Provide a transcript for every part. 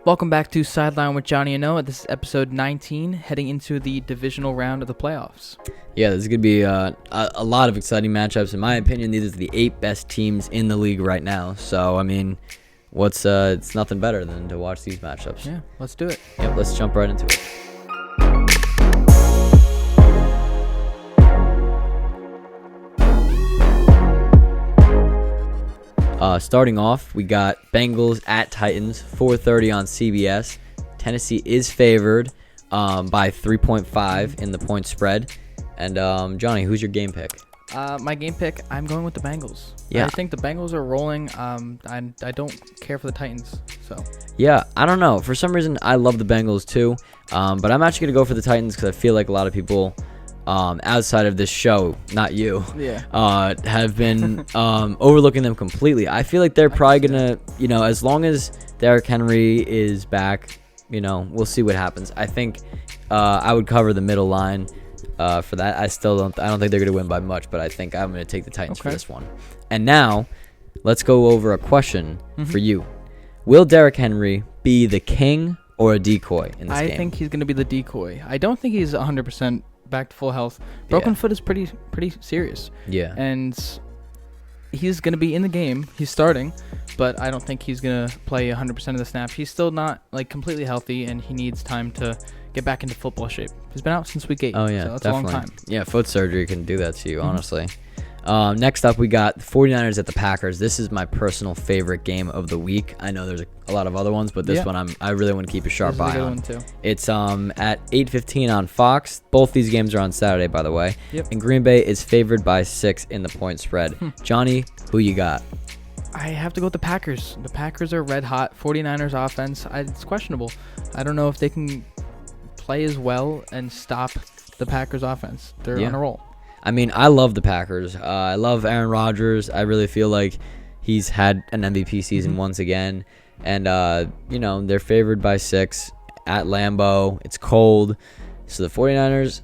Welcome back to Sidelined with Jonny and Noah. This is episode 19, heading into the divisional round of the playoffs. Yeah, this is going to be a lot of exciting matchups. In my opinion, these are the 8 best teams in the league right now. So, I mean, it's nothing better than to watch these matchups. Yeah, let's do it. Yep, let's jump right into it. Starting off, we got Bengals at Titans, 4:30 on CBS. Tennessee is favored by 3.5 in the point spread. And Jonny, who's your game pick? My game pick, I'm going with the Bengals. Yeah. I think the Bengals are rolling. I don't care for the Titans. So. Yeah, I don't know. For some reason, I love the Bengals too. But I'm actually going to go for the Titans because I feel like a lot of people outside of this show, not you, have been overlooking them completely. I feel like they're probably going to, as long as Derrick Henry is back, we'll see what happens. I think I would cover the middle line for that. I don't think they're going to win by much, but I think I'm going to take the Titans for this one. And now, let's go over a question for you. Will Derrick Henry be the king or a decoy in this game? I think he's going to be the decoy. I don't think he's 100% back to full health. Broken foot is pretty serious. Yeah. And he's going to be in the game. He's starting, but I don't think he's going to play 100% of the snaps. He's still not completely healthy, and he needs time to get back into football shape. He's been out since week 8. Oh, yeah, so that's definitely. a long time. Yeah, foot surgery can do that to you, honestly. Next up, we got the 49ers at the Packers. This is my personal favorite game of the week. I know there's a lot of other ones, but this one I really want to keep a sharp eye on. Too. It's at 8:15 on Fox. Both these games are on Saturday, by the way. Yep. And Green Bay is favored by 6 in the point spread. Jonny, who you got? I have to go with the Packers. The Packers are red hot. 49ers offense, it's questionable. I don't know if they can play as well and stop the Packers offense. They're on a roll. I mean, I love the Packers. I love Aaron Rodgers. I really feel like he's had an MVP season once again. And, they're favored by 6 at Lambeau. It's cold. So the 49ers,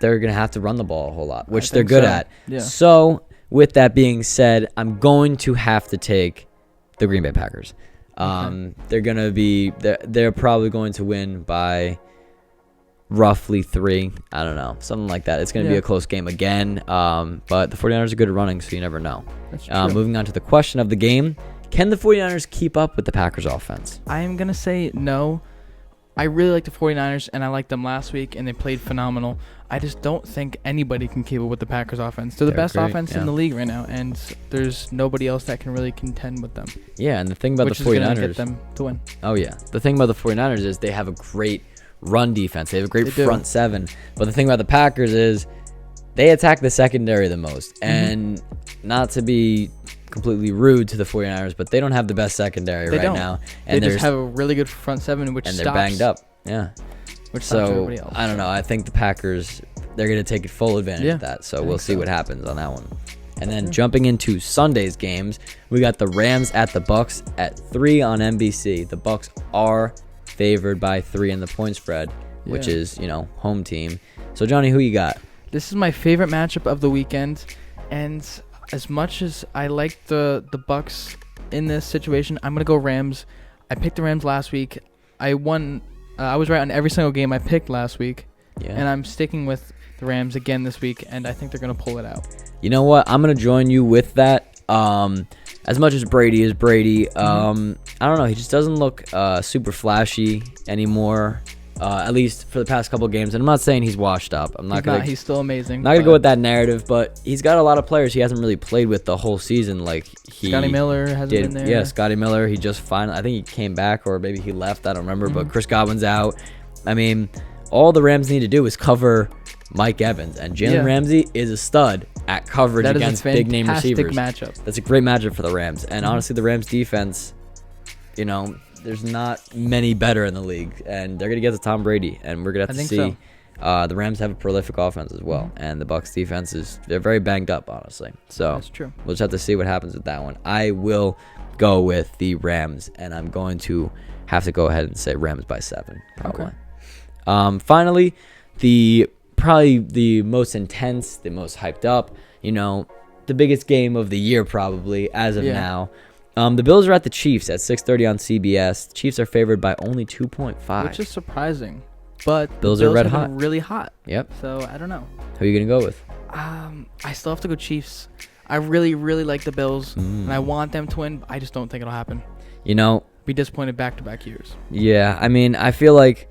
they're going to have to run the ball a whole lot, which they're good at. Yeah. So with that being said, I'm going to have to take the Green Bay Packers. They're going to be they're probably going to win by roughly 3. I don't know. Something like that. It's going to be a close game again. But the 49ers are good at running, so you never know. That's true. Moving on to the question of the game. Can the 49ers keep up with the Packers offense? I am going to say no. I really like the 49ers, and I liked them last week, and they played phenomenal. I just don't think anybody can keep up with the Packers offense. They're the best offense in the league right now, and there's nobody else that can really contend with them. Yeah, and the thing about the 49ers... which is going to get them to win. Oh, yeah. The thing about the 49ers is they have a great run defense. They have a great front 7. But the thing about the Packers is they attack the secondary the most. And not to be completely rude to the 49ers, but they don't have the best secondary now. And they just have a really good front 7, which and stops. they're banged up. Yeah. Which stops everybody else. I don't know. I think the Packers, they're going to take full advantage of that. So we'll see what happens on that one. And then jumping into Sunday's games, we got the Rams at the Bucs at 3 on NBC. The Bucs are favored by 3 in the point spread, which is, home team. So, Jonny, who you got? This is my favorite matchup of the weekend, and as much as I like the Bucs in this situation, I'm going to go Rams. I picked the Rams last week. I won. I was right on every single game I picked last week, and I'm sticking with the Rams again this week, and I think they're going to pull it out. You know what? I'm going to join you with that. As much as Brady is Brady, I don't know. He just doesn't look super flashy anymore, at least for the past couple of games. And I'm not saying he's washed up. He's still amazing. Not going to go with that narrative, but he's got a lot of players he hasn't really played with the whole season. Scotty Miller hasn't been there. Yeah, Scotty Miller. He just I think he came back, or maybe he left. I don't remember. But Chris Godwin's out. I mean, all the Rams need to do is cover Mike Evans, and Jalen Ramsey is a stud at coverage against big name receivers. Matchup. That's a great matchup for the Rams. And honestly, the Rams defense, there's not many better in the league, and they're gonna get to Tom Brady, and we're gonna have to see. The Rams have a prolific offense as well, and the Bucs defense they're very banged up, honestly. So that's true. We'll just have to see what happens with that one. I will go with the Rams, and I'm going to have to go ahead and say Rams by 7, probably. Okay. Finally, probably the most intense, the most hyped up, the biggest game of the year probably as of now. The Bills are at the Chiefs at 6:30 on CBS. The Chiefs are favored by only 2.5. Which is surprising. But Bills the are red have hot. been really hot. Yep. So, I don't know. Who are you going to go with? I still have to go Chiefs. I really, really like the Bills, and I want them to win. I just don't think it'll happen. Be disappointed back-to-back years. Yeah, I mean, I feel like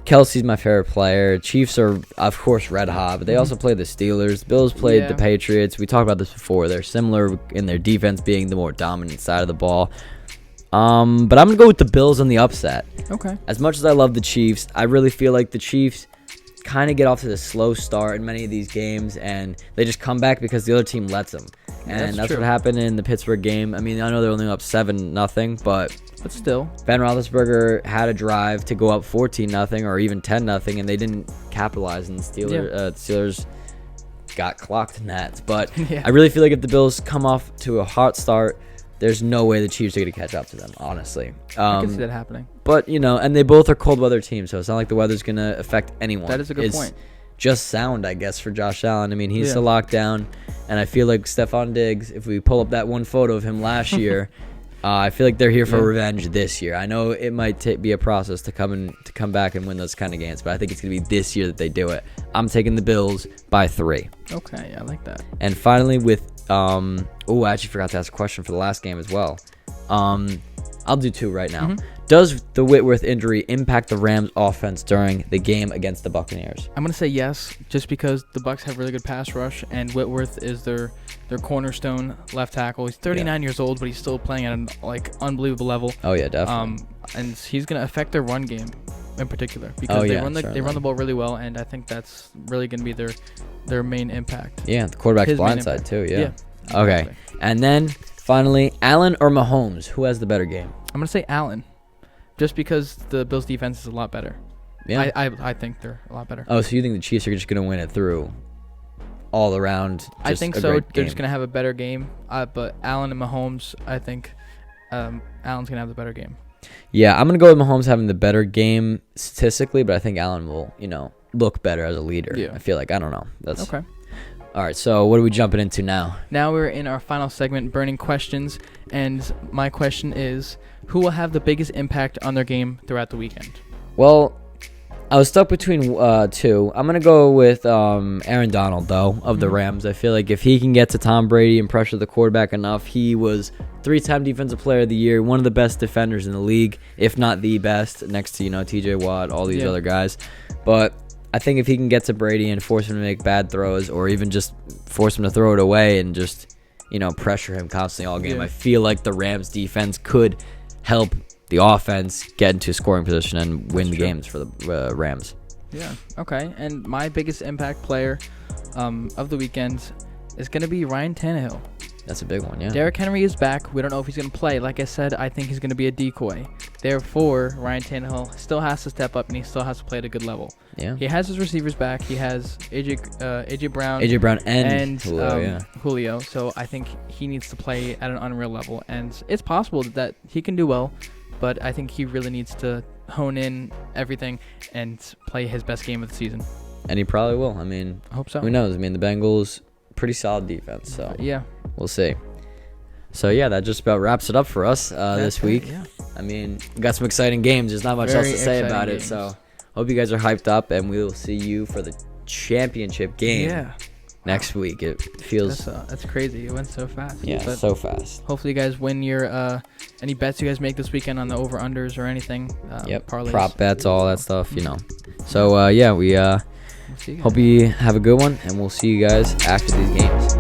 Kelsey's my favorite player. Chiefs are, of course, red hot, but they also play the Steelers. The Bills played the Patriots. We talked about this before. They're similar in their defense being the more dominant side of the ball. But I'm going to go with the Bills on the upset. Okay. As much as I love the Chiefs, I really feel like the Chiefs kind of get off to the slow start in many of these games, and they just come back because the other team lets them. And that's what happened in the Pittsburgh game. I mean, I know they're only up 7-0, but still, Ben Roethlisberger had a drive to go up 14-0 or even 10-0, and they didn't capitalize, and the Steelers got clocked in that. But I really feel like if the Bills come off to a hot start, there's no way the Chiefs are going to catch up to them, honestly. I can see that happening. But, and they both are cold weather teams, so it's not like the weather's going to affect anyone. That is a good point. Just sound, I guess, for Josh Allen. I mean, he's a lockdown, and I feel like Stephon Diggs, if we pull up that one photo of him last year, I feel like they're here for revenge this year. I know it might be a process to come back and win those kind of games, but I think it's going to be this year that they do it. I'm taking the Bills by 3. Okay, I like that. And finally with I actually forgot to ask a question for the last game as well. I'll do 2 right now. Does the Whitworth injury impact the Rams offense during the game against the Buccaneers? I'm going to say yes, just because the Bucs have really good pass rush, and Whitworth is their cornerstone left tackle. He's 39 years old, but he's still playing at an unbelievable level. Oh yeah, definitely. And he's going to affect their run game in particular, because they run the ball really well, and I think that's really going to be their main impact. Yeah, the quarterback's blindside too. Yeah. Exactly. Okay, and then finally, Allen or Mahomes, who has the better game? I'm going to say Allen, just because the Bills' defense is a lot better. Yeah, I think they're a lot better. Oh, so you think the Chiefs are just going to win it through all around? I think so. They're just going to have a better game. But Allen and Mahomes, I think Allen's going to have the better game. Yeah, I'm going to go with Mahomes having the better game statistically, but I think Allen will, look better as a leader. Yeah. I feel like, I don't know. That's okay. All right, so what are we jumping into now? Now we're in our final segment, Burning Questions, and my question is, who will have the biggest impact on their game throughout the weekend? Well, I was stuck between 2. I'm going to go with Aaron Donald, though, of the Rams. I feel like if he can get to Tom Brady and pressure the quarterback enough, he was 3-time Defensive Player of the Year, one of the best defenders in the league, if not the best, next to, T.J. Watt, all these other guys. But I think if he can get to Brady and force him to make bad throws, or even just force him to throw it away and just, pressure him constantly all game, I feel like the Rams defense could help the offense get into scoring position and win the games for the Rams. Yeah, okay. And my biggest impact player of the weekend is going to be Ryan Tannehill. That's a big one, yeah. Derrick Henry is back. We don't know if he's going to play. Like I said, I think he's going to be a decoy. Therefore, Ryan Tannehill still has to step up, and he still has to play at a good level. Yeah. He has his receivers back. He has AJ Brown and Julio. So I think he needs to play at an unreal level. And it's possible that he can do well, but I think he really needs to hone in everything and play his best game of the season. And he probably will. I mean, I hope so. Who knows? I mean, the Bengals, pretty solid defense. So yeah, we'll see. So yeah, that just about wraps it up for us this week. Yeah. I mean, we got some exciting games. There's not much else to say about it. So hope you guys are hyped up, and we will see you for the championship game next week. It feels that's crazy. It went so fast. Yeah, so fast. Hopefully, you guys win your any bets you guys make this weekend on the over unders or anything. Parlays. Prop bets, all that stuff. So yeah, we hope you have a good one, and we'll see you guys after these games.